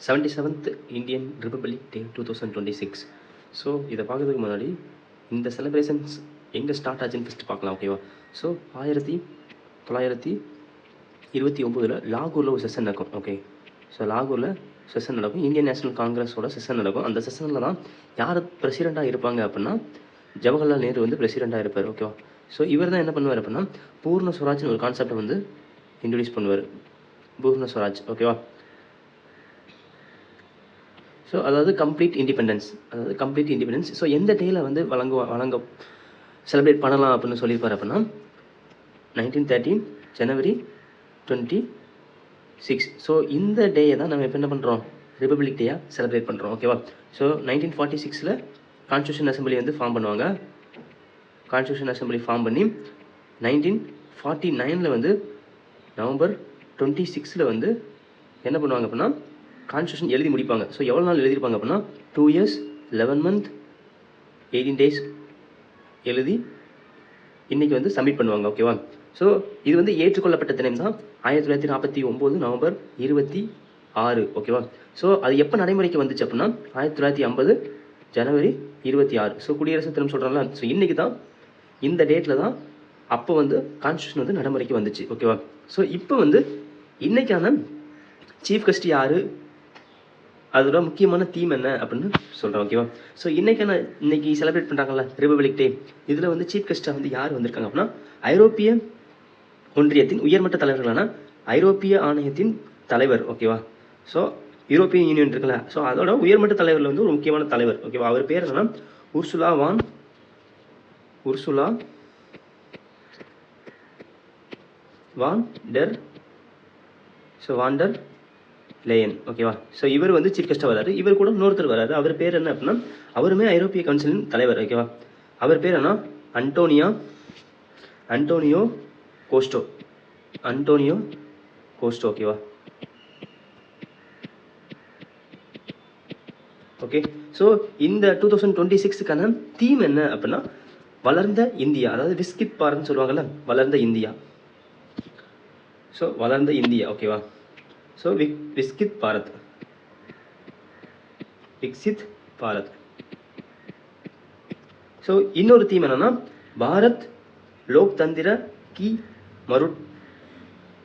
77th Indian republic டே 2026. So இதை பார்க்கறதுக்கு முன்னாடி இந்த செலிப்ரேஷன்ஸ் எங்கே ஸ்டார்ட் ஆச்சுன்னு ஃபஸ்ட்டு பார்க்கலாம், ஓகேவா? ஸோ 1929 லாகூரில் ஒரு செஷன் நடக்கும், ஓகே. ஸோ லாகூரில் செஷன் நடக்கும், இந்தியன் நேஷனல் காங்கிரஸோட செஷன் நடக்கும். அந்த செஷனில் தான் யார் பிரசிடெண்ட்டாக இருப்பாங்க அப்படின்னா ஜவஹர்லால் நேரு வந்து பிரசிடெண்ட்டாக இருப்பார், ஓகேவா? ஸோ இவர் தான் என்ன பண்ணுவார் அப்படின்னா பூர்ண ஸ்வராஜ்னு ஒரு கான்செப்டை வந்து இன்ட்ரடியூஸ் பண்ணுவார், பூர்ண ஸ்வராஜ், ஓகேவா? ஸோ அதாவது கம்ப்ளீட் இண்டிபெண்டன்ஸ். ஸோ எந்த டேயில் வந்து வழங்க செலிப்ரேட் பண்ணலாம் அப்படின்னு சொல்லியிருப்பார் அப்படின்னா 1913 ஜனவரி 26. ஸோ இந்த டேயை தான் நம்ம இப்போ என்ன பண்ணுறோம், ரிப்பப்ளிக் டேயாக செலிப்ரேட் பண்ணுறோம், ஓகேவா? ஸோ 1946 கான்ஸ்டியூஷன் அசம்பிளி வந்து ஃபார்ம் பண்ணுவாங்க. கான்ஸ்டியூஷன் அசம்பிளி ஃபார்ம் பண்ணி 1949 வந்து நவம்பர் 26 வந்து என்ன பண்ணுவாங்க அப்படின்னா கான்ஸ்டியூஷன் எழுதி முடிப்பாங்க. ஸோ எவ்வளோ நாள் எழுதியிருப்பாங்க அப்படின்னா 2 years 11 months 18 days எழுதி இன்றைக்கி வந்து சப்மிட் பண்ணுவாங்க, ஓகேவா? ஸோ இது வந்து ஏற்றுக்கொள்ளப்பட்ட தினம் தான் 1949 நவம்பர் 26, ஓகேவா? ஸோ அது எப்போ நடைமுறைக்கு வந்துச்சு அப்படின்னா 1950 ஜனவரி 26. ஸோ குடியரசு தினம் சொல்கிறாங்களா, ஸோ இன்றைக்கி தான் இந்த டேட்டில் தான் அப்போ வந்து கான்ஸ்டியூஷன் வந்து நடைமுறைக்கு வந்துச்சு, ஓகேவா? ஸோ இப்போ வந்து இன்றைக்கான சீஃப் கெஸ்ட் யார், அதோட முக்கியமான தீம் என்ன அப்படின்னு சொல்கிறேன், ஓகேவா? ஸோ இன்னைக்கு செலிப்ரேட் பண்ணுறாங்கல்ல ரிப்பப்ளிக் டே, இதில் வந்து சீஃப் கெஸ்ட்டாக வந்து யார் வந்திருக்காங்க அப்படின்னா ஐரோப்பிய ஒன்றியத்தின் உயர்மட்ட தலைவர்களான ஐரோப்பிய ஆணையத்தின் தலைவர், ஓகேவா? ஸோ யூரோப்பியன் யூனியன் இருக்குல்ல, ஸோ அதோட உயர்மட்ட தலைவரில் வந்து ஒரு முக்கியமான தலைவர், ஓகேவா? அவர் பேர் என்னன்னா உர்சுலா வான் டெர் லேயன், ஓகேவா? ஸோ இவர் வந்து சீஃப் கெஸ்ட்டாக வராரு. இவர் கூட இன்னொருத்தர் வராரு, அவர் பேர் என்ன அப்படின்னா அவருமே ஐரோப்பிய கவுன்சிலின் தலைவர், ஓகேவா? அவர் பேர் என்ன அன்டோனியோ கோஸ்டோ, ஓகேவா? ஓகே. ஸோ இந்த 2026க்கான தீம் என்ன அப்படின்னா வளர்ந்த இந்தியா, அதாவது விஸ்கித் பாரத்னு சொல்லுவாங்கல்ல, வளர்ந்த இந்தியா. ஸோ வளர்ந்த இந்தியா, ஓகேவா? ஸோ விக்சித் பாரத். ஸோ இன்னொரு தீம் என்னன்னா பாரத் லோக் தந்திர கி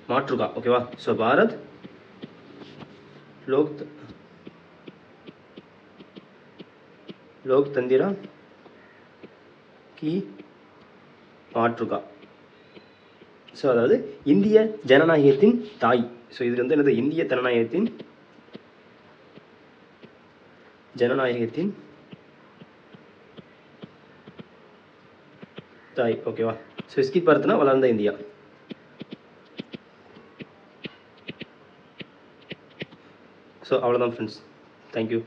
மாற்றுகா, ஓகேவா? ஸோ பாரத் லோக் தந்திரா கி மாற்றுகா. ஸோ அதாவது இந்திய ஜனநாயகத்தின் தாய். ஸோ இது வந்து என்னது, இந்திய ஜனநாயகத்தின் தாய், ஓகேவா? ஸோ விஸ்கித் பாரத்னா வளர்ந்த இந்தியா. ஸோ அவ்வளோதான் ஃப்ரெண்ட்ஸ், தேங்க்யூ.